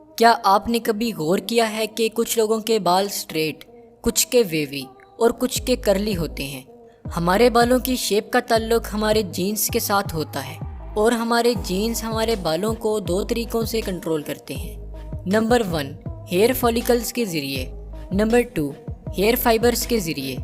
क्या आपने कभी गौर किया है कि कुछ लोगों के बाल स्ट्रेट, कुछ के वेवी और कुछ के कर्ली होते हैं। हमारे बालों की शेप का ताल्लुक हमारे जीन्स के साथ होता है और हमारे जीन्स हमारे बालों को दो तरीकों से कंट्रोल करते हैं। नंबर 1, हेयर फॉलिकल्स के ज़रिए। नंबर 2, हेयर फाइबर्स के ज़रिए।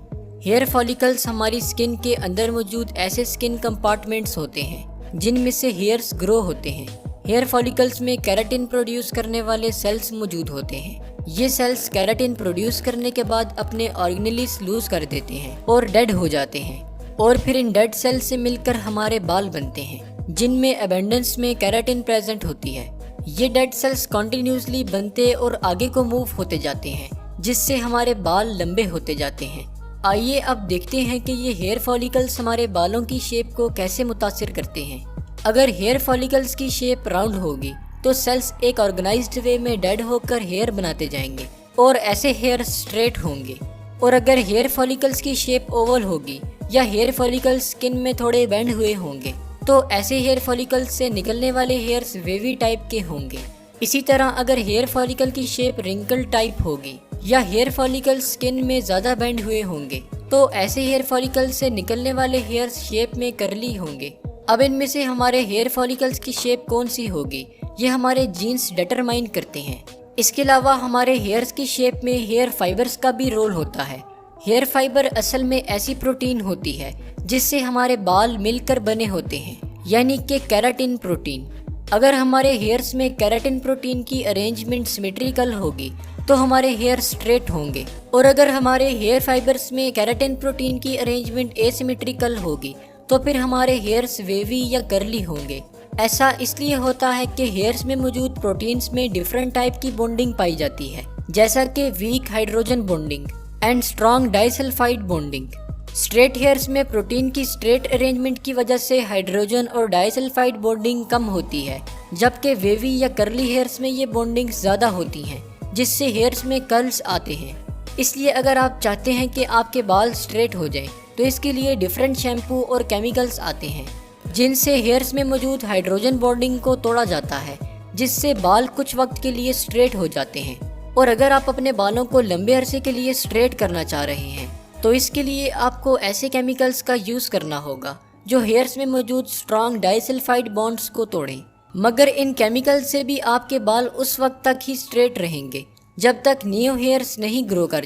हेयर फॉलिकल्स हमारी स्किन के अंदर मौजूद ऐसे स्किन कंपार्टमेंट्स होते हैं जिनमें से हेयर्स ग्रो होते हैं। हेयर फॉलिकल्स में केराटिन प्रोड्यूस करने वाले सेल्स मौजूद होते हैं। ये सेल्स केराटिन प्रोड्यूस करने के बाद अपने ऑर्गेनेल्स लूज कर देते हैं और डेड हो जाते हैं और फिर इन डेड सेल्स से मिलकर हमारे बाल बनते हैं जिनमें एबेंडेंस में केराटिन प्रेजेंट होती है। ये डेड सेल्स कॉन्टिन्यूसली बनते और आगे को मूव होते जाते हैं जिससे हमारे बाल लंबे होते जाते हैं। आइए अब देखते हैं कि ये हेयर फॉलिकल्स हमारे बालों की शेप को कैसे मुतासिर करते हैं। अगर हेयर फॉलिकल्स की शेप राउंड होगी तो सेल्स एक ऑर्गेनाइज्ड वे में डेड होकर हेयर बनाते जाएंगे और ऐसे हेयर स्ट्रेट होंगे। और अगर हेयर फॉलिकल्स की शेप ओवल होगी या हेयर फॉलिकल्स स्किन में थोड़े बेंड हुए होंगे तो ऐसे हेयर फॉलिकल्स से निकलने वाले हेयर्स वेवी टाइप के होंगे। इसी तरह अगर हेयर फॉलिकल की शेप रिंकल टाइप होगी या हेयर फॉलिकल्स स्किन में ज़्यादा बेंड हुए होंगे तो ऐसे हेयर फॉलिकल्स से निकलने वाले हेयर्स शेप में कर्ली होंगे। अब इनमें से हमारे हेयर फॉलिकल्स की शेप कौन सी होगी ये हमारे जीन्स डिटरमाइन करते हैं। इसके अलावा हमारे हेयर्स की शेप में हेयर फाइबर्स का भी रोल होता है। हेयर फाइबर असल में ऐसी प्रोटीन होती है जिससे हमारे बाल मिलकर बने होते हैं, यानी कि केराटिन प्रोटीन। अगर हमारे हेयर्स में केराटिन प्रोटीन की अरेंजमेंट सिमेट्रिकल होगी तो हमारे हेयर स्ट्रेट होंगे और अगर हमारे हेयर फाइबर्स में केराटिन प्रोटीन की अरेंजमेंट एसिमेट्रिकल होगी तो फिर हमारे हेयर्स वेवी या कर्ली होंगे। ऐसा इसलिए होता है कि हेयर्स में मौजूद प्रोटीन्स में डिफरेंट टाइप की बॉन्डिंग पाई जाती है, जैसा कि weak hydrogen bonding and strong disulphide bonding. Straight hairs में प्रोटीन की स्ट्रेट अरेंजमेंट की वजह से हाइड्रोजन और डाइसल्फाइड बॉन्डिंग कम होती है, जबकि वेवी या कर्ली हेयर्स में ये बॉन्डिंग ज़्यादा होती हैं जिससे हेयर्स में कर्ल्स आते हैं। इसलिए अगर आप चाहते हैं कि आपके बाल स्ट्रेट हो जाएं तो इसके लिए डिफरेंट शैम्पू और केमिकल्स आते हैं जिनसे हेयर्स में मौजूद हाइड्रोजन बॉन्डिंग को तोड़ा जाता है, जिससे बाल कुछ वक्त के लिए स्ट्रेट हो जाते हैं। और अगर आप अपने बालों को लंबे अरसे के लिए स्ट्रेट करना चाह रहे हैं तो इसके लिए आपको ऐसे केमिकल्स का यूज़ करना होगा जो हेयर्स में मौजूद स्ट्रॉन्ग डाइसल्फाइड बॉन्ड्स को तोड़ें। मगर इन केमिकल से भी आपके बाल उस वक्त तक ही स्ट्रेट रहेंगे जब तक न्यू हेयर्स नहीं ग्रो कर